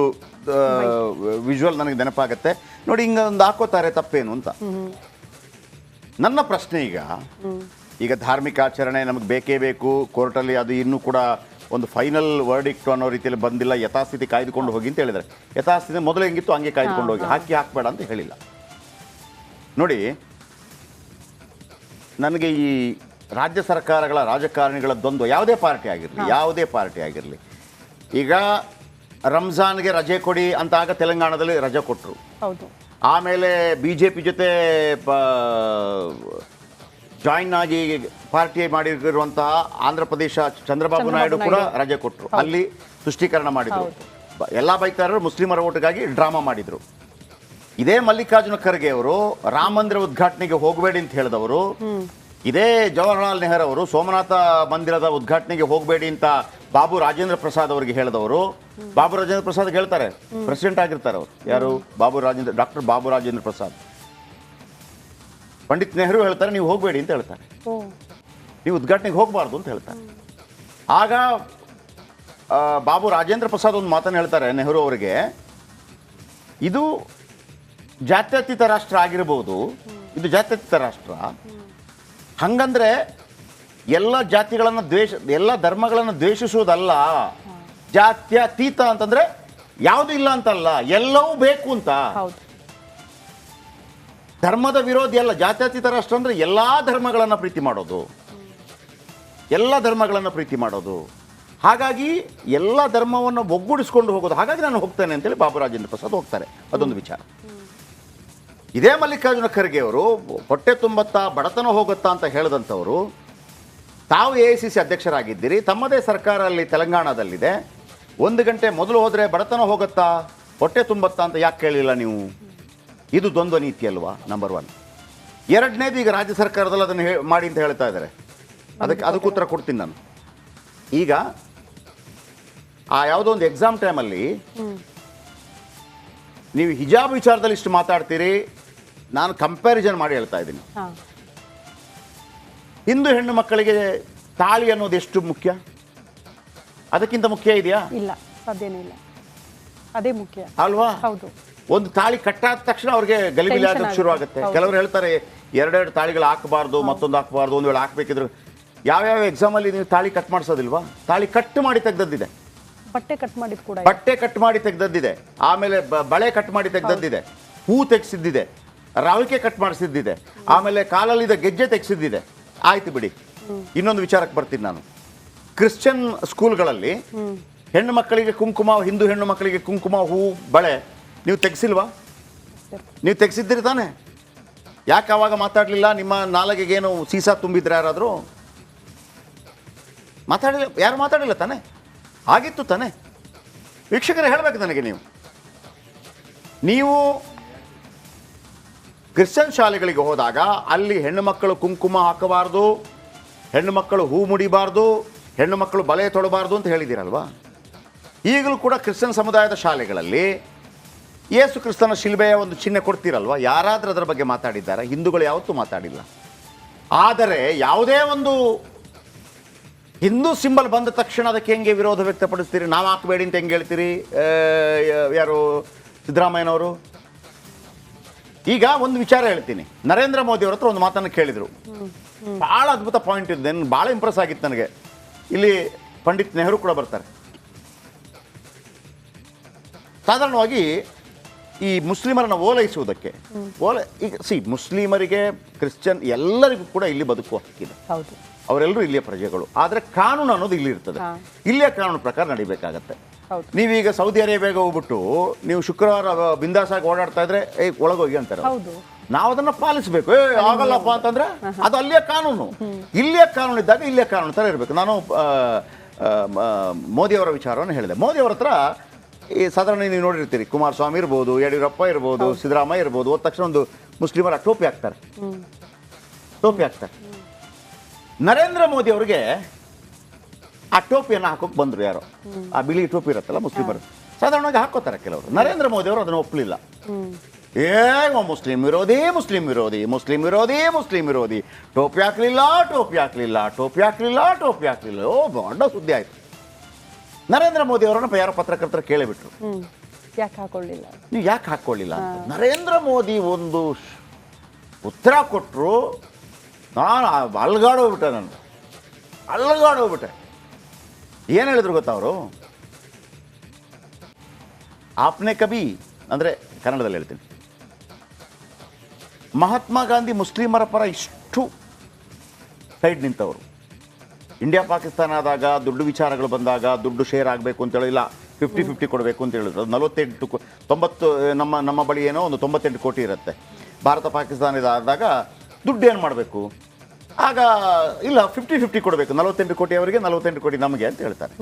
ವಿಜುವಲ್ ನನಗೆ ನೆನಪಾಗುತ್ತೆ. ನೋಡಿ, ಹಿಂಗೊಂದು ಹಾಕೋತಾರೆ, ತಪ್ಪೇನು ಅಂತ. ನನ್ನ ಪ್ರಶ್ನೆ ಈಗ ಧಾರ್ಮಿಕ ಆಚರಣೆ ನಮಗೆ ಬೇಕೇ ಬೇಕು, ಕೋರ್ಟಲ್ಲಿ ಅದು ಇನ್ನೂ ಕೂಡ ಒಂದು ಫೈನಲ್ ವರ್ಡಿಕ್ಟ್ ಅನ್ನೋ ರೀತಿಯಲ್ಲಿ ಬಂದಿಲ್ಲ, ಯಥಾಸ್ಥಿತಿ ಕಾಯ್ದುಕೊಂಡು ಹೋಗಿ ಅಂತ ಹೇಳಿದರೆ, ಯಥಾಸ್ಥಿತಿ ಮೊದಲು ಹೆಂಗಿತ್ತು ಹಂಗೆ ಕಾಯ್ದುಕೊಂಡು ಹೋಗಿ, ಹಾಕಬೇಡ ಅಂತ ಹೇಳಿಲ್ಲ. ನೋಡಿ, ನನಗೆ ಈ ರಾಜ್ಯ ಸರ್ಕಾರಗಳ ರಾಜಕಾರಣಿಗಳ ದ್ವಂದ್ವ ಯಾವುದೇ ಪಾರ್ಟಿ ಆಗಿರಲಿ ಈಗ ರಂಜಾನ್ಗೆ ರಜೆ ಕೊಡಿ ಅಂತ ಆಗ ತೆಲಂಗಾಣದಲ್ಲಿ ರಜೆ ಕೊಟ್ಟರು. ಹೌದು. ಆಮೇಲೆ BJP ಜೊತೆ ಜಾಯಿನ್ ಆಗಿ ಪಾರ್ಟಿ ಮಾಡಿರುವಂತಹ ಆಂಧ್ರ ಪ್ರದೇಶ ಚಂದ್ರಬಾಬು ನಾಯ್ಡು ಕೂಡ ರಜೆ ಕೊಟ್ಟರು. ಅಲ್ಲಿ ತುಷ್ಟೀಕರಣ ಮಾಡಿದರು. ಎಲ್ಲ ಬೈತಾರರು ಮುಸ್ಲಿಮರ ಓಟಿಗಾಗಿ ಡ್ರಾಮಾ ಮಾಡಿದರು. ಇದೇ ಮಲ್ಲಿಕಾರ್ಜುನ ಖರ್ಗೆ ಅವರು ರಾಮ ಮಂದಿರ ಉದ್ಘಾಟನೆಗೆ ಹೋಗಬೇಡಿ ಅಂತ ಹೇಳಿದವರು. ಇದೇ ಜವಾಹರ್ಲಾಲ್ ನೆಹರು ಅವರು ಸೋಮನಾಥ ಮಂದಿರದ ಉದ್ಘಾಟನೆಗೆ ಹೋಗಬೇಡಿ ಅಂತ ಬಾಬು ರಾಜೇಂದ್ರ ಪ್ರಸಾದ್ ಅವರಿಗೆ ಹೇಳಿದವರು. ಬಾಬು ರಾಜೇಂದ್ರ ಪ್ರಸಾದ್ ಹೇಳ್ತಾರೆ, ಪ್ರೆಸಿಡೆಂಟ್ ಆಗಿರ್ತಾರೆ ಅವರು. ಯಾರು? ಡಾಕ್ಟರ್ ಬಾಬು ರಾಜೇಂದ್ರ ಪ್ರಸಾದ್. ಪಂಡಿತ್ ನೆಹರು ಹೇಳ್ತಾರೆ ನೀವು ಹೋಗಬೇಡಿ ಅಂತ ಹೇಳ್ತಾರೆ, ನೀವು ಉದ್ಘಾಟನೆಗೆ ಹೋಗಬಾರ್ದು ಅಂತ ಹೇಳ್ತಾರೆ. ಆಗ ಬಾಬು ರಾಜೇಂದ್ರ ಪ್ರಸಾದ್ ಒಂದು ಮಾತನ್ನು ಹೇಳ್ತಾರೆ ನೆಹರು ಅವರಿಗೆ, ಇದು ಜಾತ್ಯತೀತ ರಾಷ್ಟ್ರ ಆಗಿರಬಹುದು, ಇದು ಜಾತ್ಯತೀತ ರಾಷ್ಟ್ರ, ಹಂಗಂದ್ರೆ ಎಲ್ಲ ಜಾತಿಗಳನ್ನು ಎಲ್ಲ ಧರ್ಮಗಳನ್ನು ದ್ವೇಷಿಸುವುದಲ್ಲ. ಜಾತ್ಯತೀತ ಅಂತಂದ್ರೆ ಯಾವುದು ಇಲ್ಲ ಅಂತಲ್ಲ, ಎಲ್ಲವೂ ಬೇಕು ಅಂತ. ಧರ್ಮದ ವಿರೋಧಿ ಅಲ್ಲ. ಜಾತ್ಯತೀತ ರಾಷ್ಟ್ರ ಅಂದ್ರೆ ಎಲ್ಲಾ ಧರ್ಮಗಳನ್ನು ಪ್ರೀತಿ ಮಾಡೋದು, ಎಲ್ಲ ಧರ್ಮಗಳನ್ನು ಪ್ರೀತಿ ಮಾಡೋದು. ಹಾಗಾಗಿ ಎಲ್ಲ ಧರ್ಮವನ್ನು ಒಗ್ಗೂಡಿಸ್ಕೊಂಡು ಹೋಗೋದು. ಹಾಗಾಗಿ ನಾನು ಹೋಗ್ತೇನೆ ಅಂತೇಳಿ ಬಾಬು ರಾಜೇಂದ್ರ ಪ್ರಸಾದ್ ಹೋಗ್ತಾರೆ. ಅದೊಂದು ವಿಚಾರ. ಇದೇ ಮಲ್ಲಿಕಾರ್ಜುನ ಖರ್ಗೆ ಅವರು ಹೊಟ್ಟೆ ತುಂಬತ್ತಾ ಬಡತನ ಹೋಗುತ್ತಾ ಅಂತ ಹೇಳಿದಂಥವರು, ತಾವು AICC ಅಧ್ಯಕ್ಷರಾಗಿದ್ದೀರಿ, ತಮ್ಮದೇ ಸರ್ಕಾರ ಅಲ್ಲಿ ತೆಲಂಗಾಣದಲ್ಲಿದೆ, 1 ಗಂಟೆ ಮೊದಲು ಹೋದರೆ ಬಡತನ ಹೋಗುತ್ತಾ ಹೊಟ್ಟೆ ತುಂಬತ್ತಾ ಅಂತ ಯಾಕೆ ಕೇಳಿಲ್ಲ ನೀವು? ಇದು ದ್ವಂದ್ವ ನೀತಿ ಅಲ್ವಾ? ನಂಬರ್ 1. ಎರಡನೇದು, ಈಗ ರಾಜ್ಯ ಸರ್ಕಾರದಲ್ಲಿ ಅದನ್ನು ಮಾಡಿ ಅಂತ ಹೇಳ್ತಾ ಇದ್ದಾರೆ. ಅದಕ್ಕೆ ಉತ್ತರ ಕೊಡ್ತೀನಿ ನಾನು. ಈಗ ಯಾವುದೋ ಒಂದು ಎಕ್ಸಾಮ್ ಟೈಮಲ್ಲಿ ನೀವು ಹಿಜಾಬ್ ವಿಚಾರದಲ್ಲಿ ಇಷ್ಟು ಮಾತಾಡ್ತೀರಿ, ನಾನು ಕಂಪ್ಯಾರಿಸನ್ ಮಾಡಿ ಹೇಳ್ತಾ ಇದ್ದೀನಿ. ಹಿಂದೂ ಹೆಣ್ಣು ಮಕ್ಕಳಿಗೆ ತಾಳಿ ಅನ್ನೋದು ಎಷ್ಟು ಮುಖ್ಯ? ಅದಕ್ಕಿಂತ ಮುಖ್ಯ ಇದೆಯಾ? ಇಲ್ಲ, ಸಾಧ್ಯನೇ ಇಲ್ಲ. ಅದೇ ಮುಖ್ಯ ಅಲ್ವಾ? ಹೌದು. ಒಂದು ತಾಳಿ ಕಟ್ಟಾದ ತಕ್ಷಣ ಅವ್ರಿಗೆ ಗಲಿಬಿಲಿ ಆಗೋಕ್ಕೆ ಶುರು ಆಗುತ್ತೆ. ಕೆಲವರು ಹೇಳ್ತಾರೆ 2 ತಾಳಿಗಳು ಹಾಕಬಾರ್ದು, ಮತ್ತೊಂದು ಹಾಕಬಾರ್ದು, ಒಂದು ವೇಳೆ ಹಾಕ್ಬೇಕಿದ್ರು. ಯಾವ್ಯಾವ ಎಕ್ಸಾಮಲ್ಲಿ ನೀವು ತಾಳಿ ಕಟ್ ಮಾಡಿಸೋದಿಲ್ವಾ? ತಾಳಿ ಕಟ್ ಮಾಡಿ ತೆಗ್ದದ್ದಿದೆ, ಬಟ್ಟೆ ಕಟ್ ಮಾಡಿದ್ ಕೂಡ, ಬಟ್ಟೆ ಕಟ್ ಮಾಡಿ ತೆಗ್ದದ್ದಿದೆ, ಆಮೇಲೆ ಬಳೆ ಕಟ್ ಮಾಡಿ ತೆಗ್ದದ್ದಿದೆ, ಹೂ ತೆಗ್ಸಿದ್ದಿದೆ, ರವಿಕೆ ಕಟ್ ಮಾಡಿಸಿದ್ದಿದೆ, ಆಮೇಲೆ ಕಾಲಲ್ಲಿದ್ದ ಗೆಜ್ಜೆ ತೆಗ್ಸಿದ್ದಿದೆ. ಆಯ್ತು ಬಿಡಿ, ಇನ್ನೊಂದು ವಿಚಾರಕ್ಕೆ ಬರ್ತೀನಿ ನಾನು. ಕ್ರಿಶ್ಚಿಯನ್ ಸ್ಕೂಲ್ಗಳಲ್ಲಿ ಹೆಣ್ಣು ಮಕ್ಕಳಿಗೆ ಕುಂಕುಮ, ಹಿಂದೂ ಹೆಣ್ಣು ಮಕ್ಕಳಿಗೆ ಕುಂಕುಮ, ಹೂ, ಬಳೆ ನೀವು ತೆಗ್ಸಿಲ್ವಾ? ನೀವು ತೆಗ್ಸಿದ್ದೀರಿ ತಾನೆ? ಯಾಕೆ ಆವಾಗ ಮಾತಾಡಲಿಲ್ಲ? ನಿಮ್ಮ ನಾಲಿಗೆಗೇನು ಸೀಸಾ ತುಂಬಿದ್ರೆ ಯಾರಾದರೂ ಮಾತಾಡಿಲ್ಲ? ಯಾರು ಮಾತಾಡಿಲ್ಲ ತಾನೆ? ಆಗಿತ್ತು ತಾನೆ? ವೀಕ್ಷಕರೇ ಹೇಳಬೇಕು ನನಗೆ, ನೀವು ಕ್ರಿಶ್ಚಿಯನ್ ಶಾಲೆಗಳಿಗೆ ಹೋದಾಗ ಅಲ್ಲಿ ಹೆಣ್ಣು ಮಕ್ಕಳು ಕುಂಕುಮ ಹಾಕಬಾರ್ದು, ಹೆಣ್ಣು ಮಕ್ಕಳು ಹೂ ಮುಡಿಬಾರ್ದು, ಹೆಣ್ಣು ಮಕ್ಕಳು ಬಳೆ ತೊಡಬಾರ್ದು ಅಂತ ಹೇಳಿದ್ದೀರಲ್ವಾ? ಈಗಲೂ ಕೂಡ ಕ್ರಿಶ್ಚಿಯನ್ ಸಮುದಾಯದ ಶಾಲೆಗಳಲ್ಲಿ ಯೇಸು ಕ್ರಿಸ್ತನ ಶಿಲ್ಬೆಯ ಒಂದು ಚಿಹ್ನೆ ಕೊಡ್ತೀರಲ್ವಾ? ಯಾರಾದರೂ ಅದರ ಬಗ್ಗೆ ಮಾತಾಡಿದ್ದಾರೆ? ಹಿಂದೂಗಳು ಯಾವತ್ತೂ ಮಾತಾಡಿಲ್ಲ. ಆದರೆ ಯಾವುದೇ ಒಂದು ಹಿಂದೂ ಸಿಂಬಲ್ ಬಂದ ತಕ್ಷಣ ಅದಕ್ಕೆ ಹೆಂಗೆ ವಿರೋಧ ವ್ಯಕ್ತಪಡಿಸ್ತೀರಿ? ನಾವು ಹಾಕಬೇಡಿ ಅಂತ ಹೆಂಗೆ ಹೇಳ್ತೀರಿ? ಯಾರು? ಸಿದ್ದರಾಮಯ್ಯನವರು. ಈಗ ಒಂದು ವಿಚಾರ ಹೇಳ್ತೀನಿ. ನರೇಂದ್ರ ಮೋದಿ ಅವ್ರ ಹತ್ರ ಒಂದು ಮಾತನ್ನು ಕೇಳಿದರು, ಭಾಳ ಅದ್ಭುತ ಪಾಯಿಂಟ್ ಇದೆ, ಭಾಳ ಇಂಪ್ರೆಸ್ ಆಗಿತ್ತು ನನಗೆ. ಇಲ್ಲಿ ಪಂಡಿತ್ ನೆಹರು ಕೂಡ ಬರ್ತಾರೆ. ಸಾಧಾರಣವಾಗಿ ಈ ಮುಸ್ಲಿಮರನ್ನು ಓಲೈಸುವುದಕ್ಕೆ ಈಗ ಮುಸ್ಲಿಮರಿಗೆ, ಕ್ರಿಶ್ಚಿಯನ್ ಎಲ್ಲರಿಗೂ ಕೂಡ ಇಲ್ಲಿ ಬದುಕುವ ಹಕ್ಕಿದೆ. ಅವರೆಲ್ಲರೂ ಇಲ್ಲಿಯ ಪ್ರಜೆಗಳು. ಆದರೆ ಕಾನೂನು ಅನ್ನೋದು ಇಲ್ಲಿ ಇರ್ತದೆ. ಇಲ್ಲಿಯ ಕಾನೂನು ಪ್ರಕಾರ ನಡಿಬೇಕಾಗತ್ತೆ. ನೀವೀಗ ಸೌದಿ ಅರೇಬಿಯಾಗೆ ಹೋಗ್ಬಿಟ್ಟು ನೀವು ಶುಕ್ರವಾರ ಬಿಂದಾಸಾಗಿ ಓಡಾಡ್ತಾ ಇದ್ರೆ ಒಳಗೋಗಿ ಅಂತಾರೆ. ನಾವು ಅದನ್ನ ಪಾಲಿಸಬೇಕು. ಆಗಲ್ಲಪ್ಪ ಅಂತಂದ್ರೆ ಅದು ಅಲ್ಲಿಯ ಕಾನೂನು. ಇಲ್ಲಿಯ ಕಾನೂನು ಇದ್ದಾಗ ಇಲ್ಲಿಯ ಕಾನೂನು ಥರ ಇರಬೇಕು. ನಾನು ಮೋದಿಯವರ ವಿಚಾರವನ್ನು ಹೇಳಿದೆ. ಮೋದಿಯವರ ಹತ್ರ ಈ ಸಾಧಾರಣ ನೀವು ನೋಡಿರ್ತೀರಿ, ಕುಮಾರಸ್ವಾಮಿ ಇರ್ಬೋದು, ಯಡಿಯೂರಪ್ಪ ಇರ್ಬೋದು, ಸಿದ್ದರಾಮಯ್ಯ ಇರ್ಬೋದು, ಹೋದ ತಕ್ಷಣ ಒಂದು ಮುಸ್ಲಿಮರ ಟೋಪಿ ಹಾಕ್ತಾರೆ. ನರೇಂದ್ರ ಮೋದಿ ಅವರಿಗೆ ಆ ಟೋಪಿಯನ್ನು ಹಾಕೋಕೆ ಬಂದರು ಯಾರೋ. ಆ ಬಿಳಿ ಟೋಪಿ ಇರುತ್ತಲ್ಲ ಮುಸ್ಲಿಮರು ಸಾಧಾರಣವಾಗಿ ಹಾಕೋತಾರೆ ಕೆಲವರು. ನರೇಂದ್ರ ಮೋದಿ ಅವರು ಅದನ್ನು ಒಪ್ಪಲಿಲ್ಲ. ಮುಸ್ಲಿಂ ವಿರೋಧಿ, ಮುಸ್ಲಿಂ ವಿರೋಧಿ, ಮುಸ್ಲಿಂ ವಿರೋಧಿ, ಮುಸ್ಲಿಂ ವಿರೋಧಿ, ಟೋಪಿ ಹಾಕ್ಲಿಲ್ಲ, ಟೋಪಿ ಹಾಕ್ಲಿಲ್ಲ, ಟೋಪಿ ಹಾಕ್ಲಿಲ್ಲ, ಟೋಪಿ ಹಾಕ್ಲಿಲ್ಲ. ದೊಡ್ಡ ಸುದ್ದಿ ಆಯ್ತು. ನರೇಂದ್ರ ಮೋದಿ ಅವರನ್ನ ಯಾರೋ ಪತ್ರಕರ್ತರು ಕೇಳಿಬಿಟ್ರು, ಯಾಕೆ ಹಾಕೊಳ್ಳಿಲ್ಲ, ನೀವು ಯಾಕೆ ಹಾಕ್ಕೊಳ್ಳಿಲ್ಲ ಅಂತ. ನರೇಂದ್ರ ಮೋದಿ ಒಂದು ಉತ್ತರ ಕೊಟ್ಟರು. ನಾನು ಅಲ್ಗಾಡೋಗ್ಬಿಟ್ಟೆ. ಏನು ಹೇಳಿದ್ರು ಗೊತ್ತಾ ಅವರು? ಆಪ್ನೆ ಕಬಿ ಅಂದರೆ ಕನ್ನಡದಲ್ಲಿ ಹೇಳ್ತೀನಿ, ಮಹಾತ್ಮ ಗಾಂಧಿ ಮುಸ್ಲಿಮರ ಪರ ಇಷ್ಟು ಸೈಡ್ ನಿಂತವರು. ಇಂಡಿಯಾ ಪಾಕಿಸ್ತಾನ ಆದಾಗ, ದುಡ್ಡು ವಿಚಾರಗಳು ಬಂದಾಗ, ದುಡ್ಡು ಶೇರ್ ಆಗಬೇಕು ಅಂತೇಳಿಲ್ಲ, 50-50 ಕೊಡಬೇಕು ಅಂತ ಹೇಳಿದ್ರು. ಅದು 90 ನಮ್ಮ ಬಳಿ ಏನೋ ಒಂದು 98 ಕೋಟಿ ಇರುತ್ತೆ. ಭಾರತ ಪಾಕಿಸ್ತಾನ ಇದಾದಾಗ ದುಡ್ಡು ಏನು ಮಾಡಬೇಕು? ಆಗ ಇಲ್ಲ 50-50 ಕೊಡಬೇಕು, 48 ಕೋಟಿ ಅವರಿಗೆ 48 ಕೋಟಿ ನಮಗೆ ಅಂತ ಹೇಳ್ತಾರೆ.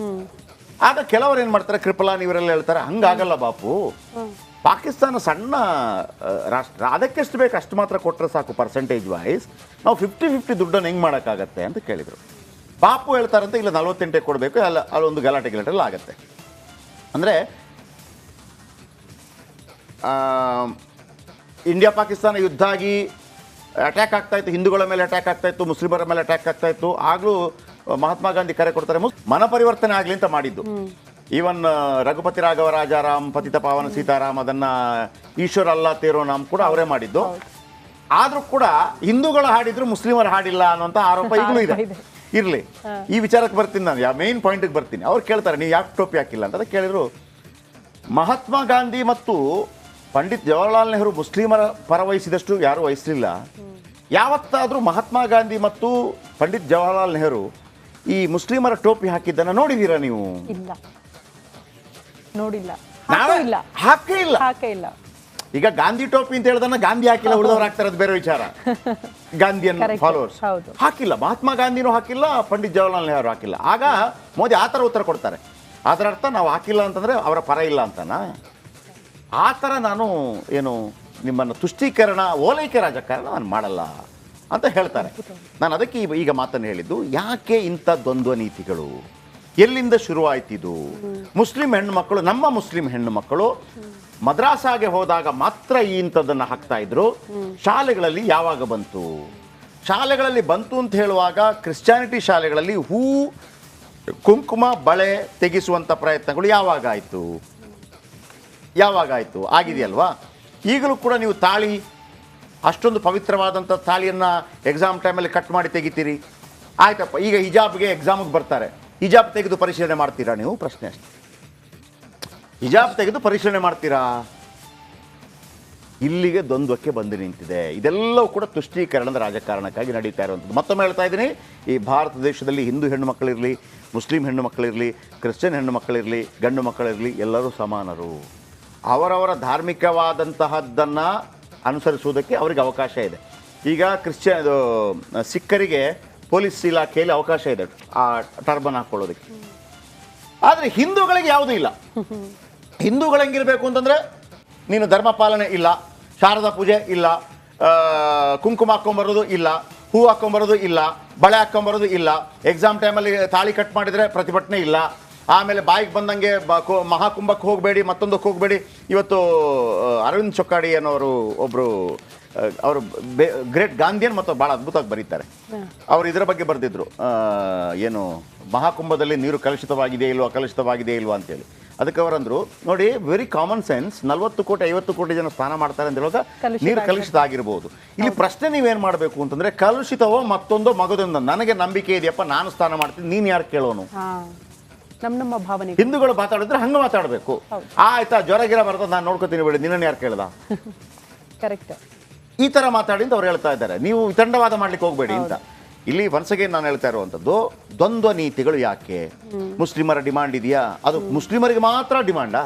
ಆಗ ಕೆಲವರು ಏನು ಮಾಡ್ತಾರೆ, ಕೃಪಲಾನ್ ಇವರೆಲ್ಲ ಹೇಳ್ತಾರೆ ಹಂಗಾಗಲ್ಲ ಬಾಪು, ಪಾಕಿಸ್ತಾನ ಸಣ್ಣ ರಾಷ್ಟ್ರ, ಅದಕ್ಕೆಷ್ಟು ಬೇಕು ಅಷ್ಟು ಮಾತ್ರ ಕೊಟ್ಟರೆ ಸಾಕು ಪರ್ಸೆಂಟೇಜ್ ವೈಸ್, ನಾವು 50-50 ದುಡ್ಡನ್ನು ಹೆಂಗೆ ಮಾಡೋಕ್ಕಾಗತ್ತೆ ಅಂತ ಕೇಳಿದರು. ಬಾಪು ಹೇಳ್ತಾರಂತೆ ಇಲ್ಲ 48 ಕೊಡಬೇಕು, ಅಲ್ಲೊಂದು ಗಲಾಟೆಲ್ಲ ಆಗುತ್ತೆ. ಅಂದರೆ ಇಂಡಿಯಾ ಪಾಕಿಸ್ತಾನ ಯುದ್ಧ ಆಗಿ ಅಟ್ಯಾಕ್ ಆಗ್ತಾಯಿತ್ತು, ಹಿಂದೂಗಳ ಮೇಲೆ ಅಟ್ಯಾಕ್ ಆಗ್ತಾಯಿತ್ತು, ಮುಸ್ಲಿಮರ ಮೇಲೆ ಅಟ್ಯಾಕ್ ಆಗ್ತಾಯಿತ್ತು. ಆಗಲೂ ಮಹಾತ್ಮ ಗಾಂಧಿ ಕರೆ ಕೊಡ್ತಾರೆ ಮನ ಪರಿವರ್ತನೆ ಆಗಲಿ ಅಂತ ಮಾಡಿದ್ದು. ಈವನ್ ರಘುಪತಿ ರಾಘವ ರಾಜಾರಾಮ್, ಪತಿತ ಪಾವನ ಸೀತಾರಾಮ್, ಅದನ್ನು ಈಶ್ವರ ಅಲ್ಲಾ ತೇರೋ ನಾಮ್ ಕೂಡ ಅವರೇ ಮಾಡಿದ್ದು. ಆದರೂ ಕೂಡ ಹಿಂದೂಗಳು ಹಾಡಿದ್ರು ಮುಸ್ಲಿಮರು ಹಾಡಿಲ್ಲ ಅನ್ನೋಂಥ ಆರೋಪ ಈಗಲೂ ಇದೆ. ಇರಲಿ, ಈ ವಿಚಾರಕ್ಕೆ ಬರ್ತೀನಿ ನಾನು, ಮೇನ್ ಪಾಯಿಂಟಿಗೆ ಬರ್ತೀನಿ. ಅವ್ರು ಕೇಳ್ತಾರೆ ನೀವು ಯಾಕೆ ಟೋಪಿ ಹಾಕಿಲ್ಲ ಅಂತ. ಅದಕ್ಕೆ ಕೇಳಿದ್ರು ಮಹಾತ್ಮ ಗಾಂಧಿ ಮತ್ತು ಪಂಡಿತ್ ಜವಾಹರ್ಲಾಲ್ ನೆಹರು ಮುಸ್ಲಿಮರ ಪರ ವಹಿಸಿದಷ್ಟು ಯಾರೂ ವಹಿಸಲಿಲ್ಲ. ಯಾವತ್ತಾದರೂ ಮಹಾತ್ಮ ಗಾಂಧಿ ಮತ್ತು ಪಂಡಿತ್ ಜವಾಹರ್ಲಾಲ್ ನೆಹರು ಈ ಮುಸ್ಲಿಮರ ಟೋಪಿ ಹಾಕಿದ್ದನ್ನು ನೋಡಿದ್ದೀರಾ ನೀವು? ಇಲ್ಲ, ನೋಡಿಲ್ಲ, ಹಾಕೇ ಇಲ್ಲ. ಈಗ ಗಾಂಧಿ ಟೋಪಿ ಅಂತ ಹೇಳಿದನ್ನ ಗಾಂಧಿ ಹಾಕಿಲ್ಲ, ಉಳಿದವ್ರು ಹಾಕ್ತಾರೆ, ಅದು ಬೇರೆ ವಿಚಾರ. ಗಾಂಧಿಯನ್ ಫಾಲೋವರ್ಸ್ ಹಾಕಿಲ್ಲ, ಮಹಾತ್ಮ ಗಾಂಧಿನೂ ಹಾಕಿಲ್ಲ, ಪಂಡಿತ್ ಜವಾಹರ್ಲಾಲ್ ನೆಹರು ಹಾಕಿಲ್ಲ. ಆಗ ಮೋದಿ ಆ ಥರ ಉತ್ತರ ಕೊಡ್ತಾರೆ. ಅದರ ಅರ್ಥ ನಾವು ಹಾಕಿಲ್ಲ ಅಂತಂದರೆ ಅವರ ಪರ ಇಲ್ಲ ಅಂತನಾ? ಆ ಥರ ನಾನು ಏನು ನಿಮ್ಮನ್ನು ತುಷ್ಟೀಕರಣ, ಓಲೈಕೆ ರಾಜಕಾರಣ ನಾನು ಮಾಡಲ್ಲ ಅಂತ ಹೇಳ್ತಾರೆ. ನಾನು ಅದಕ್ಕೆ ಈಗ ಮಾತನ್ನು ಹೇಳಿದ್ದು, ಯಾಕೆ ಇಂಥ ದ್ವಂದ್ವ ನೀತಿಗಳು, ಎಲ್ಲಿಂದ ಶುರುವಾಯ್ತಿದು? ಮುಸ್ಲಿಂ ಹೆಣ್ಣುಮಕ್ಕಳು, ನಮ್ಮ ಮುಸ್ಲಿಂ ಹೆಣ್ಣುಮಕ್ಕಳು ಮದ್ರಾಸಾಗೆ ಹೋದಾಗ ಮಾತ್ರ ಈ ಇಂಥದ್ದನ್ನು ಹಾಕ್ತಾ ಇದ್ರು. ಶಾಲೆಗಳಲ್ಲಿ ಯಾವಾಗ ಬಂತು? ಶಾಲೆಗಳಲ್ಲಿ ಬಂತು ಅಂತ ಹೇಳುವಾಗ ಕ್ರಿಶ್ಚಿಯಾನಿಟಿ ಶಾಲೆಗಳಲ್ಲಿ ಹೂ, ಕುಂಕುಮ, ಬಳೆ ತೆಗೆಸುವಂಥ ಪ್ರಯತ್ನಗಳು ಯಾವಾಗಾಯಿತು? ಆಗಿದೆಯಲ್ವಾ? ಈಗಲೂ ಕೂಡ ನೀವು ತಾಳಿ, ಅಷ್ಟೊಂದು ಪವಿತ್ರವಾದಂಥ ತಾಳಿಯನ್ನು ಎಕ್ಸಾಮ್ ಟೈಮಲ್ಲಿ ಕಟ್ ಮಾಡಿ ತೆಗಿತೀರಿ. ಆಯ್ತಪ್ಪ, ಈಗ ಹಿಜಾಬ್ಗೆ ಎಕ್ಸಾಮಿಗೆ ಬರ್ತಾರೆ, ಹಿಜಾಬ್ ತೆಗೆದು ಪರಿಶೀಲನೆ ಮಾಡ್ತೀರಾ ನೀವು? ಪ್ರಶ್ನೆ ಅಷ್ಟೇ. ಹಿಜಾಬ್ ತೆಗೆದು ಪರಿಶೀಲನೆ ಮಾಡ್ತೀರಾ? ಇಲ್ಲಿಗೆ ದ್ವಂದ್ವಕ್ಕೆ ಬಂದು ನಿಂತಿದೆ. ಇದೆಲ್ಲವೂ ಕೂಡ ತುಷ್ಟೀಕರಣದ ರಾಜಕಾರಣಕ್ಕಾಗಿ ನಡೀತಾ ಇರುವಂಥದ್ದು. ಮತ್ತೊಮ್ಮೆ ಹೇಳ್ತಾ ಇದ್ದೀನಿ, ಈ ಭಾರತ ದೇಶದಲ್ಲಿ ಹಿಂದೂ ಹೆಣ್ಣು ಮಕ್ಕಳಿರಲಿ, ಮುಸ್ಲಿಂ ಹೆಣ್ಣು ಮಕ್ಕಳಿರಲಿ, ಕ್ರಿಶ್ಚಿಯನ್ ಹೆಣ್ಣು ಮಕ್ಕಳಿರಲಿ, ಗಂಡು ಮಕ್ಕಳಿರಲಿ, ಎಲ್ಲರೂ ಸಮಾನರು. ಅವರವರ ಧಾರ್ಮಿಕವಾದಂತಹದ್ದನ್ನು ಅನುಸರಿಸುವುದಕ್ಕೆ ಅವರಿಗೆ ಅವಕಾಶ ಇದೆ. ಈಗ ಸಿಖ್ಖರಿಗೆ ಪೊಲೀಸ್ ಇಲಾಖೆಯಲ್ಲಿ ಅವಕಾಶ ಇದೆ ಆ ಟರ್ಬನ್ ಹಾಕ್ಕೊಳ್ಳೋದಕ್ಕೆ. ಆದರೆ ಹಿಂದೂಗಳಿಗೆ ಯಾವುದೂ ಇಲ್ಲ. ಹಿಂದೂಗಳು ಹೆಂಗಿರಬೇಕು ಅಂತಂದರೆ, ನೀನು ಧರ್ಮ ಪಾಲನೆ ಇಲ್ಲ, ಶಾರದಾ ಪೂಜೆ ಇಲ್ಲ, ಕುಂಕುಮ ಹಾಕ್ಕೊಂಬರೋದು ಇಲ್ಲ, ಹೂ ಹಾಕ್ಕೊಂಬರೋದು ಇಲ್ಲ, ಬಳೆ ಹಾಕ್ಕೊಂಬರೋದು ಇಲ್ಲ, ಎಕ್ಸಾಮ್ ಟೈಮಲ್ಲಿ ತಾಳಿ ಕಟ್ ಮಾಡಿದರೆ ಪ್ರತಿಭಟನೆ ಇಲ್ಲ, ಆಮೇಲೆ ಬಾಯಿಗೆ ಬಂದಂಗೆ ಮಹಾಕುಂಭಕ್ಕೆ ಹೋಗಬೇಡಿ, ಮತ್ತೊಂದಕ್ಕೆ ಹೋಗಬೇಡಿ. ಇವತ್ತು ಅರವಿಂದ್ ಚೊಕ್ಕಾಡಿ ಅನ್ನೋರು ಒಬ್ಬರು, ಅವರು ಗ್ರೇಟ್ ಗಾಂಧಿಯನ್ ಮತ್ತು ಭಾಳ ಅದ್ಭುತವಾಗಿ ಬರೀತಾರೆ. ಅವರು ಇದರ ಬಗ್ಗೆ ಬರೆದಿದ್ರು, ಏನು ಮಹಾಕುಂಭದಲ್ಲಿ ನೀರು ಕಲುಷಿತವಾಗಿದೆ ಇಲ್ವಾ ಅಂತೇಳಿ. ಅದಕ್ಕೆ ಅವರಂದ್ರು, ನೋಡಿ ವೆರಿ ಕಾಮನ್ ಸೆನ್ಸ್, 40 ಕೋಟಿ 50 ಕೋಟಿ ಜನ ಸ್ನಾನ ಮಾಡ್ತಾರೆ ಅಂತ ಹೇಳುವಾಗ ನೀರು ಕಲುಷಿತ ಆಗಿರ್ಬೋದು. ಇಲ್ಲಿ ಪ್ರಶ್ನೆ ನೀವೇನು ಮಾಡಬೇಕು ಅಂತಂದರೆ, ಕಲುಷಿತವೋ ಮತ್ತೊಂದೋ ಮಗದೊಂದು, ನನಗೆ ನಂಬಿಕೆ ಇದೆಯಪ್ಪ, ನಾನು ಸ್ನಾನ ಮಾಡ್ತೀನಿ, ನೀನು ಯಾರು ಕೇಳೋನು? ನಮ್ಮ ಭಾವನೆ. ಹಿಂದೂಗಳು ಮಾತಾಡಿದ್ರೆ ಹಂಗೆ ಮಾತಾಡಬೇಕು. ಆಯ್ತಾ, ಜ್ವರ ಗಿರ ಬರ್ತದೆ, ನಾನು ನೋಡ್ಕೊತೀನಿ ಬಿಡಿ, ನಿನ್ನನ್ನು ಯಾರು ಕೇಳ್ದ? ಕರೆಕ್ಟ್. ಈ ಥರ ಮಾತಾಡಿ ಅಂತ ಅವ್ರು ಹೇಳ್ತಾ ಇದ್ದಾರೆ. ನೀವು ವಿತಂಡವಾದ ಮಾಡ್ಲಿಕ್ಕೆ ಹೋಗಬೇಡಿ ಅಂತ. ಇಲ್ಲಿ ಒನ್ಸಗೆ ನಾನು ಹೇಳ್ತಾ ಇರುವಂಥದ್ದು, ದ್ವಂದ್ವ ನೀತಿಗಳು ಯಾಕೆ? ಮುಸ್ಲಿಮರ ಡಿಮಾಂಡ್ ಇದೆಯಾ? ಅದು ಮುಸ್ಲಿಮರಿಗೆ ಮಾತ್ರ ಡಿಮಾಂಡಾ?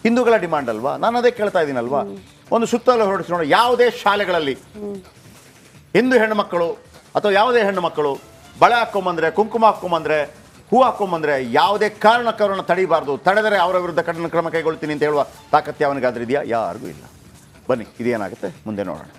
ಹಿಂದೂಗಳ ಡಿಮಾಂಡ್ ಅಲ್ವಾ? ನಾನು ಅದೇ ಕೇಳ್ತಾ ಇದ್ದೀನಲ್ವಾ. ಒಂದು ಸುತ್ತಲೂ ಹೊರಡಿಸಿ ನೋಡಿ, ಯಾವುದೇ ಶಾಲೆಗಳಲ್ಲಿ ಹಿಂದೂ ಹೆಣ್ಣು ಮಕ್ಕಳು ಅಥವಾ ಯಾವುದೇ ಹೆಣ್ಣು ಮಕ್ಕಳು ಬಳೆ ಹಾಕ್ಕೊಂಬಂದ್ರೆ, ಕುಂಕುಮ ಹಾಕ್ಕೊಂಬಂದ್ರೆ, ಹೂ ಹಾಕ್ಕೊಂಬಂದ್ರೆ ಯಾವುದೇ ಕಾರಣಕ್ಕೂ ಅವ್ರನ್ನ ತಡಿಬಾರ್ದು. ತಡೆದರೆ ಅವರ ವಿರುದ್ಧ ಕಠಿಣ ಕ್ರಮ ಕೈಗೊಳ್ತೀನಿ ಅಂತ ಹೇಳುವ ತಾಕತ್ಯ ಅವನಿಗಾದ್ರೂ ಇದೆಯಾ? ಯಾರಿಗೂ ಇಲ್ಲ. ಬನ್ನಿ, ಇದೇನಾಗುತ್ತೆ ಮುಂದೆ ನೋಡೋಣ.